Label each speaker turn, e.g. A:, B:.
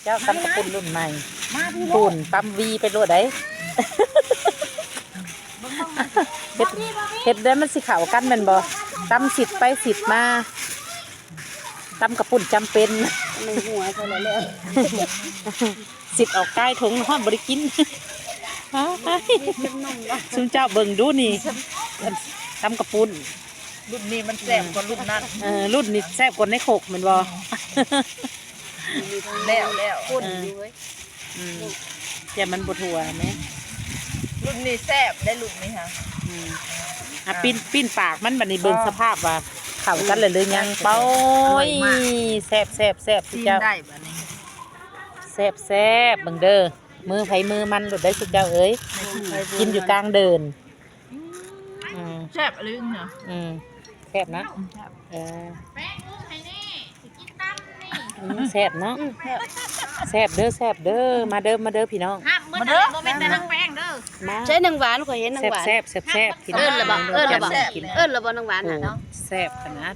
A: เจ้าตำกระปุ่นรุ่นใหม่ปุ่นตำวีไปโลดได้เฮ็ดได้มันสิเข้ากันแม่นบ่ตำสิทธิ์ไปสิทธิ์มาตำกระปุ่นจำเป็น
B: ในหัวซะแล้ว
A: สิทธิ์ออกใกล้ถุงฮอดบ่ได้กินซุมเจ้าเบิ่งดูนี่ตำกระปุ่น
C: รุ่นนี้มันแซ่บกว่ารุ่นนั้น
A: รุ่นนี้แซ่บกว่าในโคกแม่นบ่
C: แล้ว
B: คนอยู่เว้ย
A: แต่มันบ่ทั่วแม่
C: รุ่นนี้แซ่บได้รุ่นนี้ค่ะ
A: ปิ้นปากมันบัดนี้เบิ่งสภาพว่าเข้ากันเลยยังเป้ยแซ่บ
C: กิน
A: เจ้า
C: ได้บัดนี้
A: แซ่บเบิ่งเด้อมือไผมือมันหลุดได้สุดเจ้าเอ้ยกินอยู่กลางเดิน
C: แซ่บอะไรเนาะ
A: แซ่บนะแซ่บเนาะแซ่บเด้อมาเด้อพี่น้อง
C: มาเด้อโมเมนต์แต่ทั้งแป้งเด้อ
B: ใช้นางหวานข่อยเห็นนางหวาน
A: แซ่บพี่น้อง
B: เอิ้นละบ่นางหวานน่ะเนาะ
A: แซ่บขนาด